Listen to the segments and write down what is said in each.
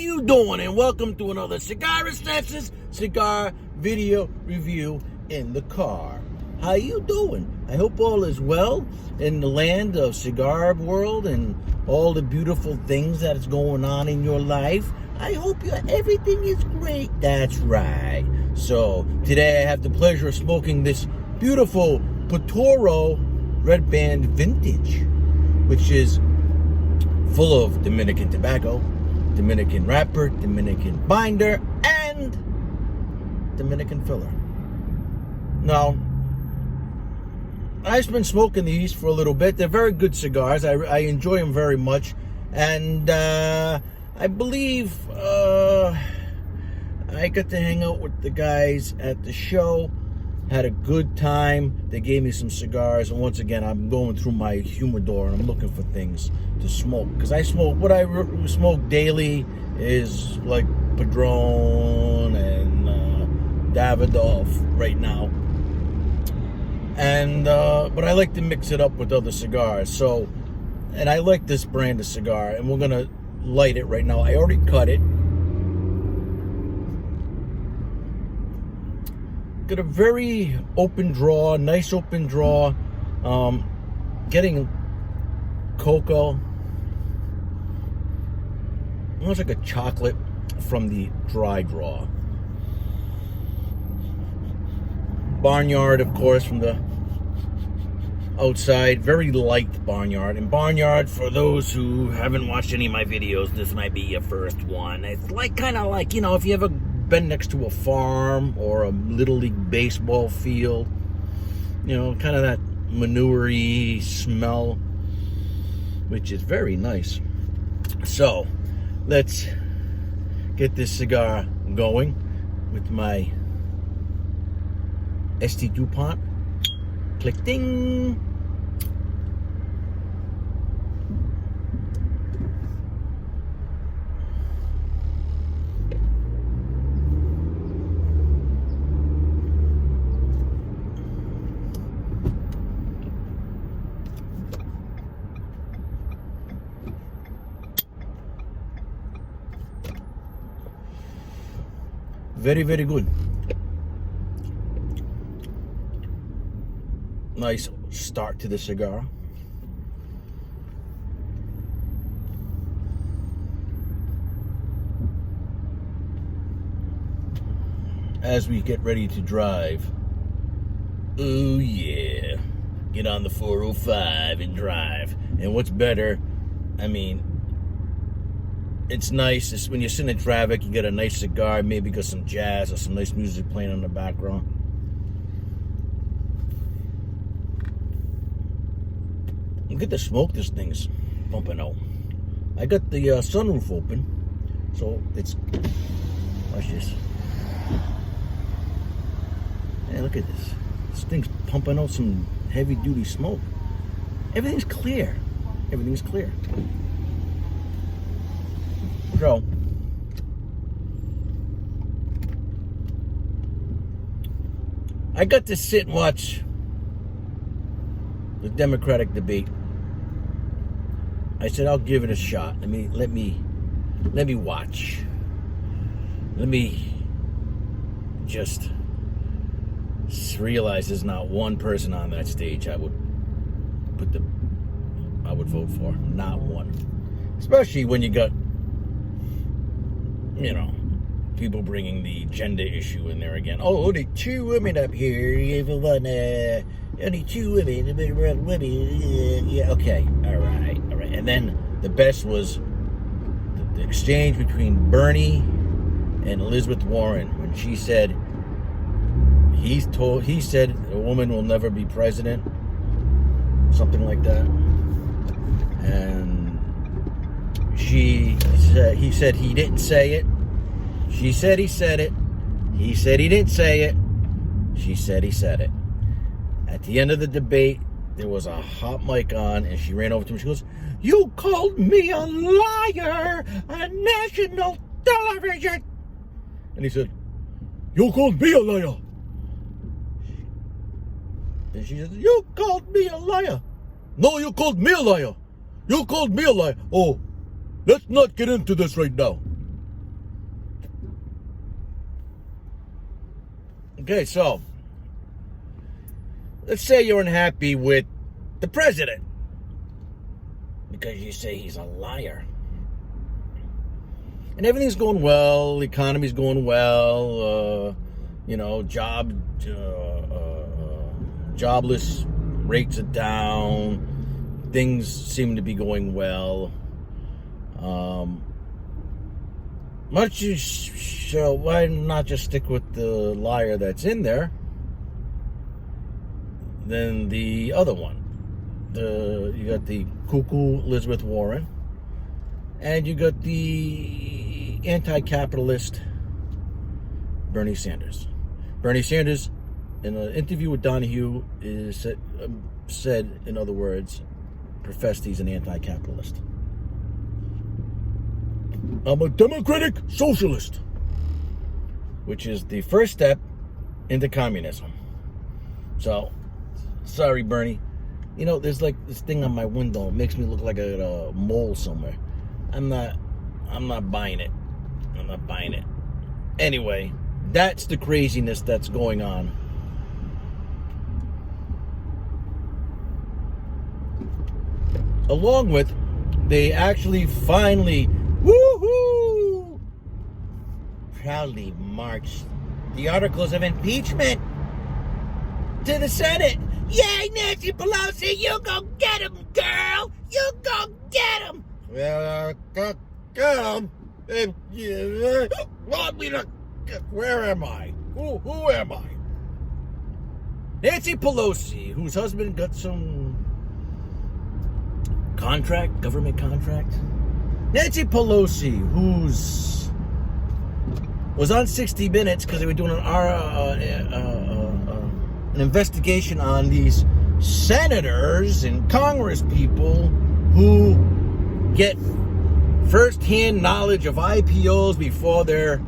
you doing? And welcome to another Cigar Recensions cigar video review in the car. How you doing? I hope all is well in the land of cigar world and all the beautiful things that is going on in your life. I hope everything is great. That's right. So today I have the pleasure of smoking this beautiful Patoro Red Band Vintage, which is full of Dominican tobacco, Dominican wrapper, Dominican binder, and Dominican filler. Now, I've been smoking these for a little bit. They're very good cigars. I enjoy them very much. And I believe I got to hang out with the guys at the show. Had a good time. They gave me some cigars. And once again, I'm going through my humidor and I'm looking for things to smoke. Because I smoke, what I smoke daily is like Padron and Davidoff right now. And but I like to mix it up with other cigars. So, and I like this brand of cigar, and we're gonna light it right now. I already cut it. Got a very open draw, nice open draw. Getting cocoa, almost like a chocolate from the dry draw. Barnyard, of course, from the outside. Very light barnyard. And barnyard, for those who haven't watched any of my videos, this might be your first one. It's like kind of like, you know, if you ever been next to a farm or a little league baseball field, you know, kind of that manure-y smell, which is very nice. So let's get this cigar going with my ST DuPont. Click ding. Very, very good. Nice start to the cigar. As we get ready to drive, oh yeah, get on the 405 and drive. And what's better, I mean, it's nice. It's when you're sitting in traffic, you get a nice cigar, maybe got some jazz or some nice music playing in the background. You get to smoke, this thing's pumping out. I got the sunroof open, so it's, watch this. Hey, look at this. This thing's pumping out some heavy duty smoke. Everything's clear. Everything's clear. So, I got to sit and watch the Democratic debate. I said, I'll give it a shot. Let me watch. Let me just realize there's not one person on that stage I would vote for. Not one. Especially when you got, you know, people bringing the gender issue in there again. Oh, only two women up here. Only two women. Yeah, okay. All right. And then the best was the exchange between Bernie and Elizabeth Warren when she said, he said a woman will never be president. Something like that. And he said he didn't say it. She said he said it. He said he didn't say it. She said he said it. At the end of the debate, there was a hot mic on, and she ran over to him. She goes, "You called me a liar on national television." And he said, "You called me a liar." And she said, "You called me a liar." "No, you called me a liar. You called me a liar." "Oh, let's not get into this right now." Okay, so let's say you're unhappy with the president because you say he's a liar. And everything's going well, the economy's going well, jobless rates are down, things seem to be going well. Why not just stick with the liar that's in there than the other one? You got the cuckoo Elizabeth Warren, and you got the anti-capitalist Bernie Sanders. Bernie Sanders, in an interview with Donahue, said, in other words, professed he's an anti-capitalist. I'm a democratic socialist, which is the first step into communism. So, sorry, Bernie. You know, there's like this thing on my window. It makes me look like a mole somewhere. I'm not buying it. I'm not buying it. Anyway, that's the craziness that's going on. Along with, they actually finally, woohoo, proudly marched the articles of impeachment to the Senate. Yay, Nancy Pelosi, you go get him, girl. You go get him. Well, get him. Where am I? Who am I? Nancy Pelosi, whose husband got some government contract. Nancy Pelosi, who's was on 60 Minutes because they were doing an investigation on these senators and Congress people who get first-hand knowledge of IPOs before they're,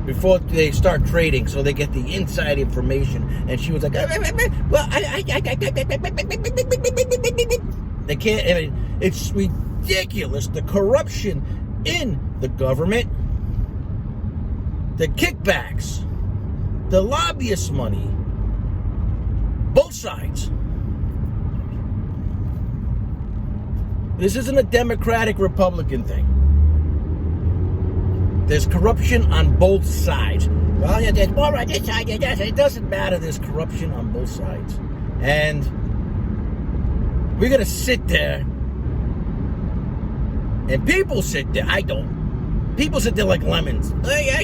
before they start trading, so they get the inside information. And she was like, well, they can't. I mean, it's ridiculous, the corruption in the government, the kickbacks, the lobbyist money, both sides. This isn't a Democratic Republican thing. There's corruption on both sides. Well, there's more on this side. It doesn't matter. There's corruption on both sides. And we're going to sit there. And people sit there. I don't. People sit there like lemons. You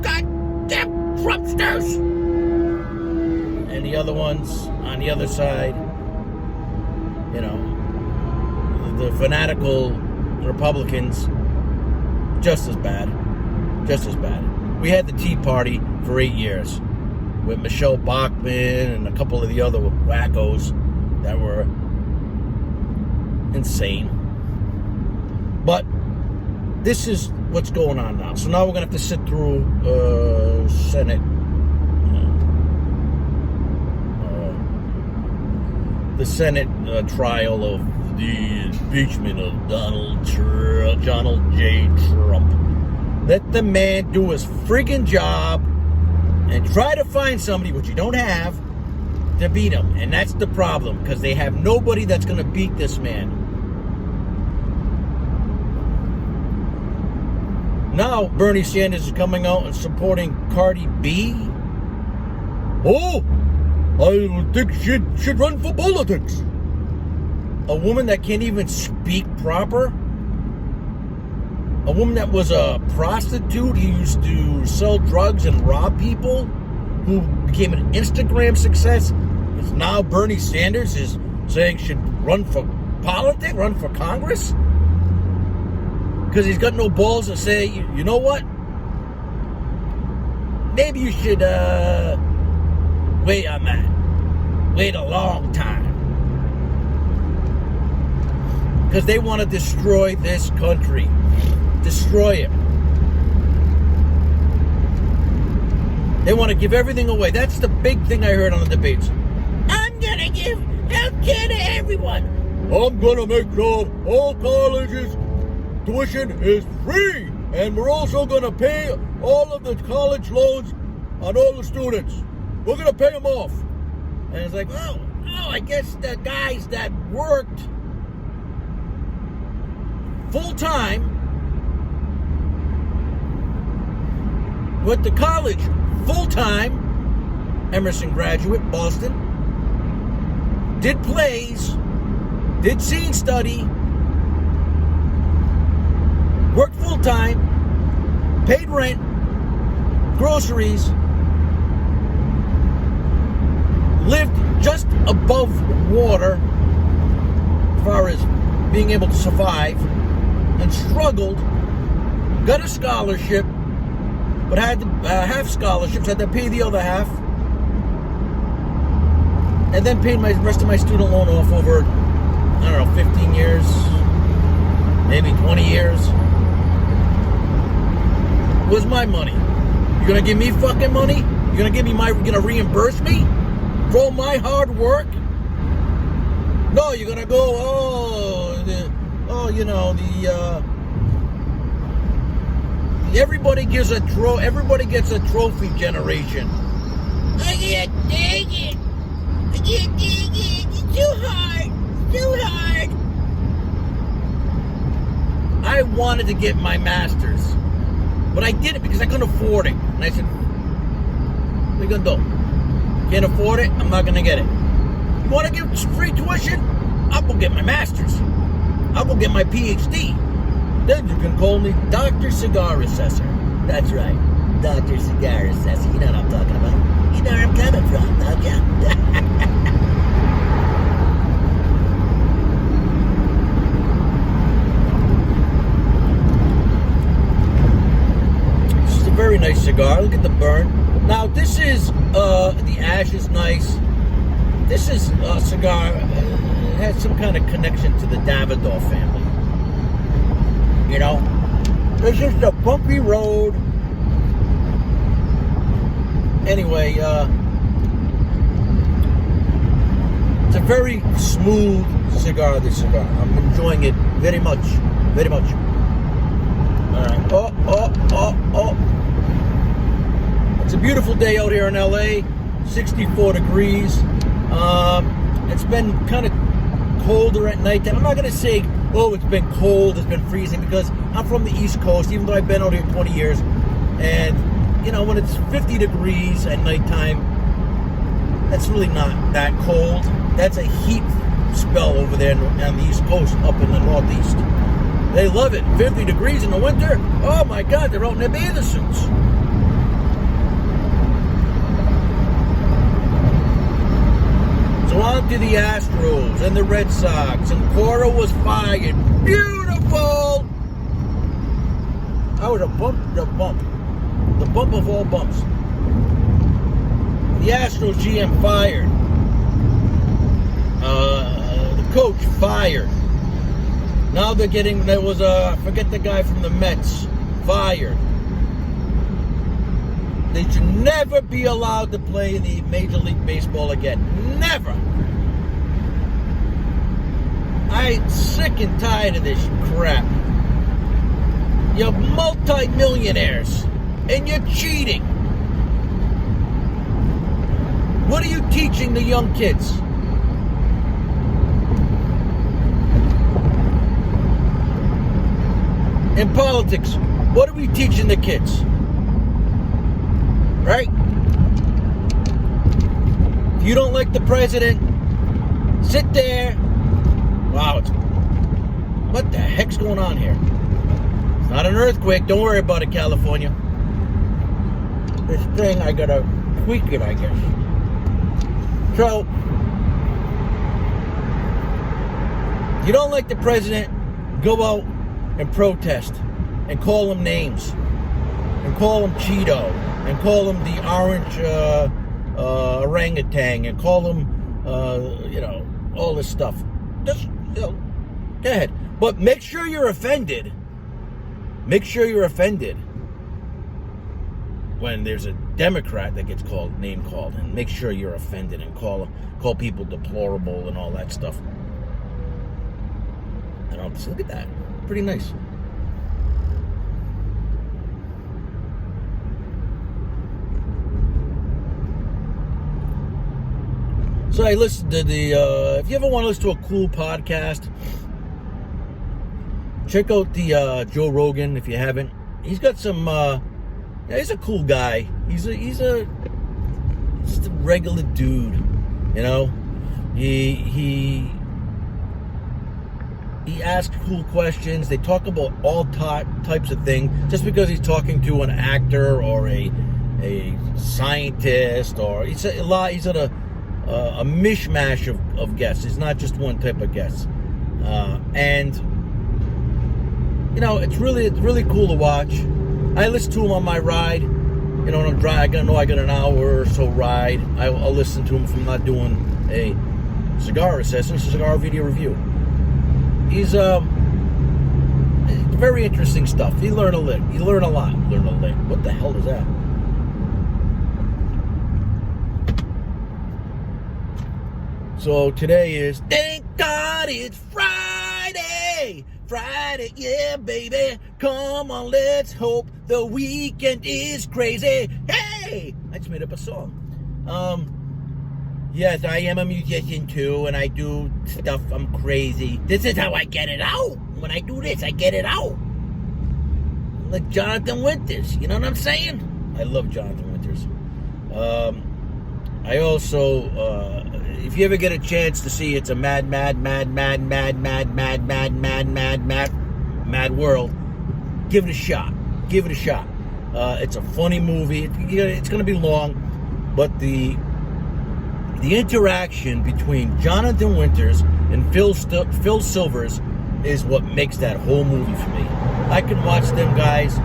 goddamn Trumpsters. And the other ones on the other side, the fanatical Republicans, just as bad. We had the Tea Party for 8 years with Michelle Bachmann and a couple of the other wackos that were insane. But this is what's going on now. So now we're going to have to sit through the Senate trial of the impeachment of Donald J. Trump. Let the man do his friggin' job and try to find somebody, which you don't have, to beat him. And that's the problem, because they have nobody that's going to beat this man. Now, Bernie Sanders is coming out and supporting Cardi B. Oh, I think she should run for politics. A woman that can't even speak proper. A woman that was a prostitute who used to sell drugs and rob people, who became an Instagram success. It's now Bernie Sanders is saying should run for politics, run for Congress. Because he's got no balls to say, you know what? Maybe you should wait on that. Wait a long time. Because they want to destroy this country. Destroy it. They want to give everything away. That's the big thing I heard on the debates. I'm going to give health care to everyone. I'm going to make sure all colleges tuition is free. And we're also going to pay all of the college loans on all the students. We're going to pay them off. And it's like, oh, I guess the guys that worked full-time, went to college full-time, Emerson graduate, Boston, did plays, did scene study, worked full-time, paid rent, groceries, lived just above water as far as being able to survive, and struggled, got a scholarship, but had half scholarships, had to pay the other half, and then paid my rest of my student loan off over, 15 years, maybe 20 years. Where's my money? You gonna give me fucking money? You gonna reimburse me for all my hard work? No, you're gonna go, everybody gets a trophy generation. I can't take it. It's too hard. I wanted to get my master's, but I did it because I couldn't afford it. And I said, what are you gonna do? Can't afford it? I'm not gonna get it. You wanna give free tuition? I'll go get my master's. I'll go get my PhD. Then you can call me Dr. Cigar Assessor. That's right, Dr. Cigar Assessor. You know what I'm talking about. You know where I'm coming from, don't you? This is a very nice cigar. Look at the burn. Now, this is, the ash is nice. This is a cigar, has some kind of connection to the Davidoff family. You know? It's just a bumpy road. Anyway, it's a very smooth cigar, this cigar. I'm enjoying it very much. Very much. Alright. Oh. It's a beautiful day out here in LA. 64 degrees. It's been kind of colder at night. And I'm not going to say, it's been cold, it's been freezing, because I'm from the East Coast, even though I've been out here 20 years. And, when it's 50 degrees at nighttime, that's really not that cold. That's a heat spell over there on the East Coast, up in the Northeast. They love it. 50 degrees in the winter. Oh my God, they're out in their bathing suits. So on to the Astros and the Red Sox, and Cora was fired. Beautiful! I was the bump of all bumps. The Astros GM fired. The coach fired. Now they're getting, forget the guy from the Mets, fired. They should never be allowed to play in the Major League Baseball again. Never. I'm sick and tired of this crap. You're multi-millionaires, and you're cheating. What are you teaching the young kids? In politics, what are we teaching the kids? Right? If you don't like the president, sit there. Wow, what the heck's going on here? It's not an earthquake. Don't worry about it, California. This thing, I gotta tweak it, I guess. So, if you don't like the president, go out and protest and call him names and call him Cheeto and call him the orange orangutan and call him all this stuff. Just go ahead, but make sure you're offended when there's a Democrat that gets name called, and make sure you're offended and call people deplorable and all that stuff. And I'll just look at that. Pretty nice. So I listened to if you ever want to listen to a cool podcast, check out the Joe Rogan if you haven't. He's got some, he's a cool guy. He's just a regular dude, you know. He asks cool questions. They talk about all types of things. Just because he's talking to an actor or a scientist, or he's at a mishmash of guests. It's not just one type of guest. And you know, it's really cool to watch. I listen to him on my ride. You know, when I'm driving, I got an hour or so ride. I'll listen to him if I'm not doing a cigar assessment, cigar video review. He's very interesting stuff. You learn a lot. What the hell is that? So today is, thank God it's Friday. Friday, yeah, baby. Come on, let's hope the weekend is crazy. Hey! I just made up a song. Yes, I am a musician too, and I do stuff. I'm crazy. This is how I get it out. When I do this, I get it out. Like Jonathan Winters. You know what I'm saying? I love Jonathan Winters. I also, if you ever get a chance to see It's a Mad World, give it a shot. It's a funny movie. It's going to be long, but the interaction between Jonathan Winters and Phil Silvers is what makes that whole movie for me. I can watch them guys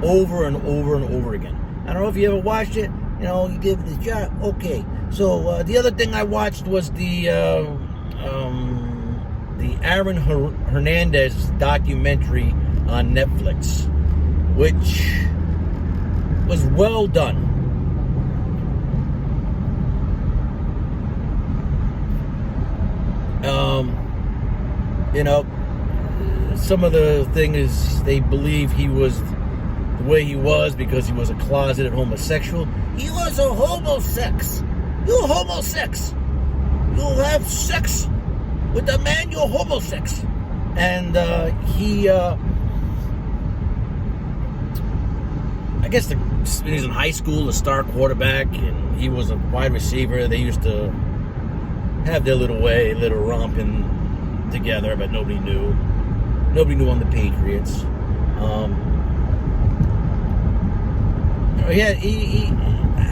over and over and over again. I don't know if you ever watched it. You know, you give it a shot. Okay. So the other thing I watched was the Aaron Hernandez documentary on Netflix, which was well done. You know, some of the thing is they believe he was the way he was because he was a closeted homosexual. He was a homosex. You're homosex. You'll have sex with a man, you're homosex. And I guess when he was in high school, a star quarterback, and he was a wide receiver. They used to have their little romping together, but nobody knew. Nobody knew on the Patriots.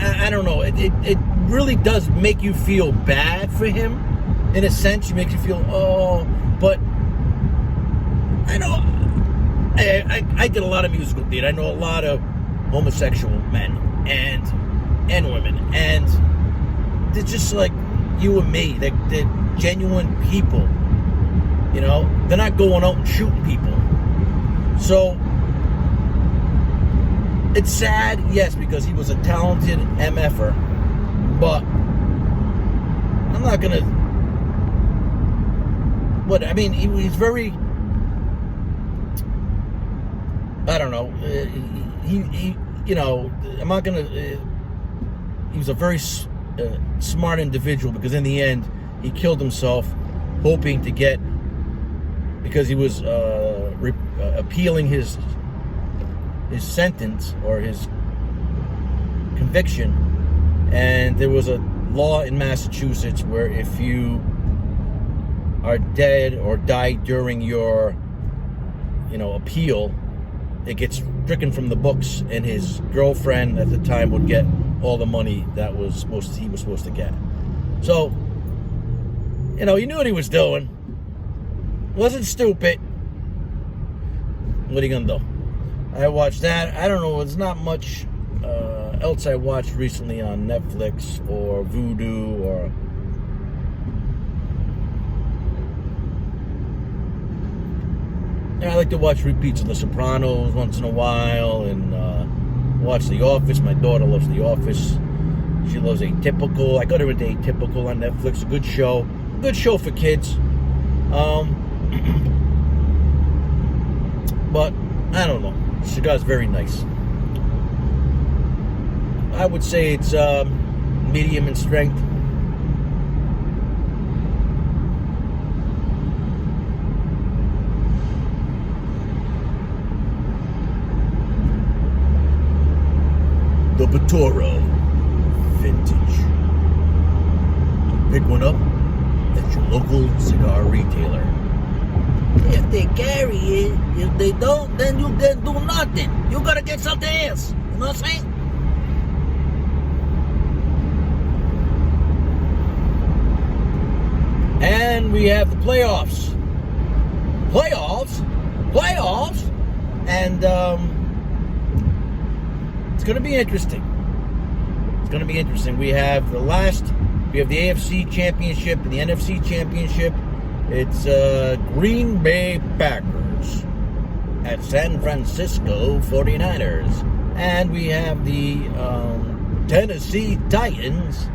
I don't know. It really does make you feel bad for him. In a sense, it makes you feel, but I know. I did a lot of musical theater. I know a lot of homosexual men and women, and they're just like you and me. They're genuine people. You know, they're not going out and shooting people. So it's sad, yes, because he was a talented MFer, but I'm not gonna. What I mean, he's very. I don't know. He you know, I'm not gonna. He was a very smart individual because in the end, he killed himself, hoping to get. Because he was appealing his sentence or his conviction, and there was a law in Massachusetts where if you are dead or die during your, appeal, it gets stricken from the books, and his girlfriend at the time would get all the money that he was supposed to get. So, he knew what he was doing. Wasn't stupid. What are you gonna do? I watched that. I don't know. There's not much else I watched recently on Netflix or Vudu or. I like to watch repeats of The Sopranos once in a while, and watch The Office. My daughter loves The Office. She loves Atypical. I got her into Atypical on Netflix. A good show. Good show for kids. But I don't know. Cigar's very nice. I would say it's medium in strength. Patoro Vintage. Pick one up at your local cigar retailer. If they carry it, if they don't, then you can do nothing. You gotta get something else. You know what I'm saying? And we have the playoffs. Playoffs? And it's going to be interesting. We have the AFC Championship and the NFC Championship. It's Green Bay Packers at San Francisco 49ers. And we have the Tennessee Titans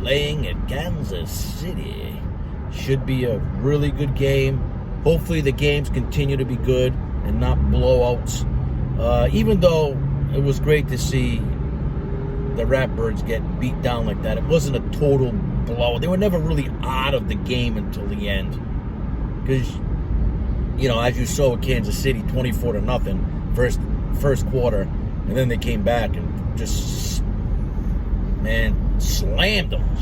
playing at Kansas City. Should be a really good game. Hopefully the games continue to be good and not blowouts. Even though it was great to see the Ratbirds get beat down like that, it wasn't a total blowout. They were never really out of the game until the end. Because, you know, as you saw with Kansas City, 24-0 first quarter, and then they came back and just, man, slammed them.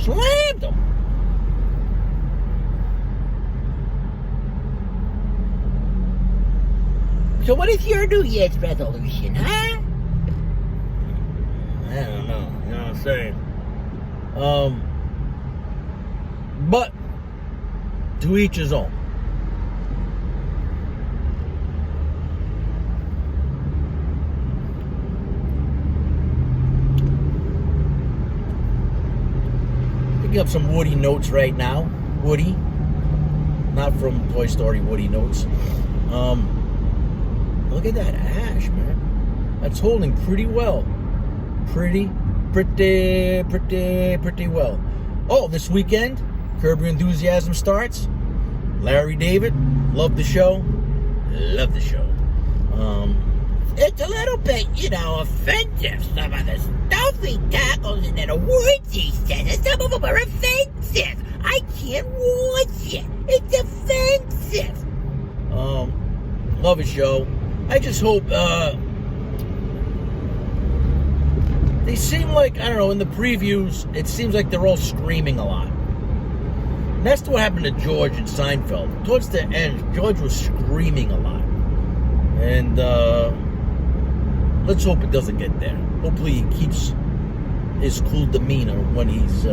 So what is your New Year's resolution, huh? I don't know. You know what I'm saying? But to each his own. Picking up some Woody notes right now. Woody. Not from Toy Story Woody notes. Look at that ash, man. That's holding pretty well. Pretty well. Oh, this weekend, Curb Your Enthusiasm starts. Larry David, love the show. It's a little bit, offensive. Some of the stuff he tackles and the words he says, some of them are offensive. I can't watch it. It's offensive. Love his show. I just hope, they seem like, I don't know, in the previews, it seems like they're all screaming a lot. And that's what happened to George and Seinfeld. Towards the end, George was screaming a lot. And, let's hope it doesn't get there. Hopefully he keeps his cool demeanor when he's,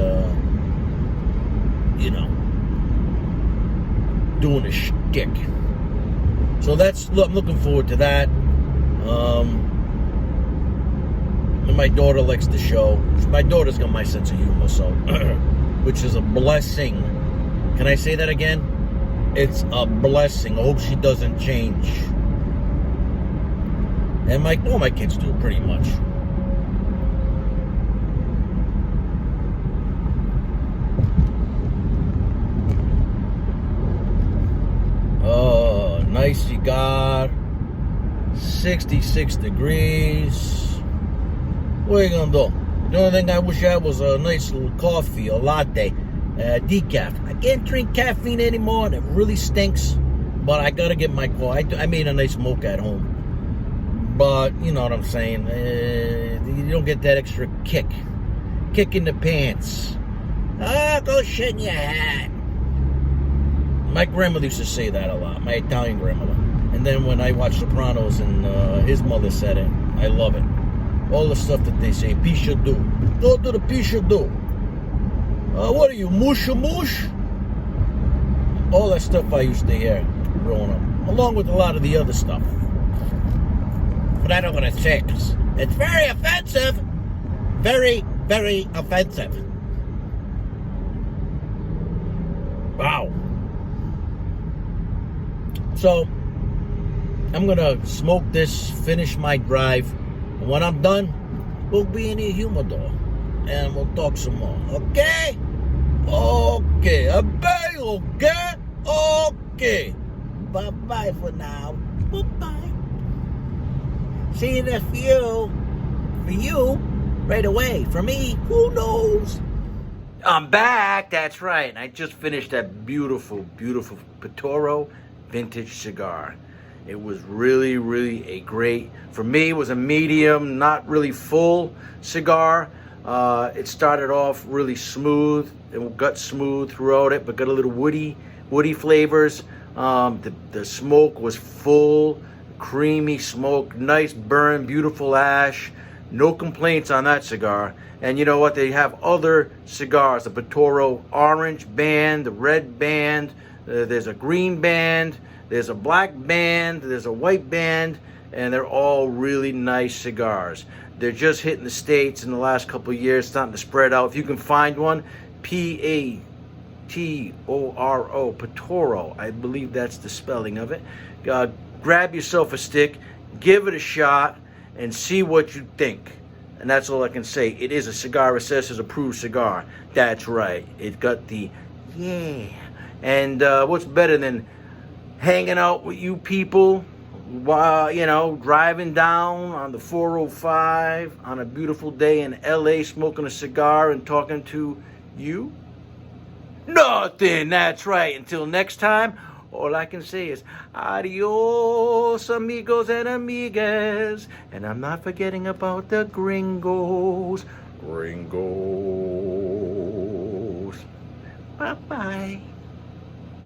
doing a shtick. So I'm looking forward to that. And my daughter likes the show. My daughter's got my sense of humor, so, which is a blessing. Can I say that again? It's a blessing. I hope she doesn't change. And my kids do pretty much. Oh, nice cigar. 66 degrees. What are you gonna do? The only thing I wish I had was a nice little coffee, a latte, decaf. I can't drink caffeine anymore, and it really stinks. But I gotta get my coffee. I made a nice mocha at home. But, you know what I'm saying, you don't get that extra kick in the pants. Go shit in your hat. My grandmother used to say that a lot, my Italian grandmother. And then when I watched Sopranos and his mother said it, I love it. All the stuff that they say, pisha do. Go to the pisha do. What are you, musha mush? All that stuff I used to hear growing up, along with a lot of the other stuff. But I don't want to say it. It's very offensive. Very, very offensive. Wow. So, I'm going to smoke this, finish my drive. And when I'm done, we'll be in the humidor. And we'll talk some more. Okay? Okay. Okay. Bye-bye for now. Bye-bye. See you in a few. For you, right away. For me, who knows? I'm back. That's right. I just finished that beautiful, beautiful Patoro vintage cigar. It was really, really a great, for me, it was a medium, not really full cigar. It started off really smooth. It got smooth throughout it, but got a little woody flavors. The smoke was full, creamy smoke, nice burn, beautiful ash. No complaints on that cigar. And you know what? They have other cigars, the Patoro orange band, the red band, there's a green band, there's a black band, there's a white band, and they're all really nice cigars. They're just hitting the States in the last couple of years, starting to spread out. If you can find one, Patoro, Patoro, I believe that's the spelling of it. Grab yourself a stick, give it a shot, and see what you think. And that's all I can say. It is a Cigar Recessor's approved cigar. That's right. It got the yeah. And what's better than hanging out with you people while, you know, driving down on the 405 on a beautiful day in LA, smoking a cigar and talking to you? Nothing. That's right. Until next time, all I can say is adios, amigos and amigas. And I'm not forgetting about the gringos. Gringos. Bye-bye.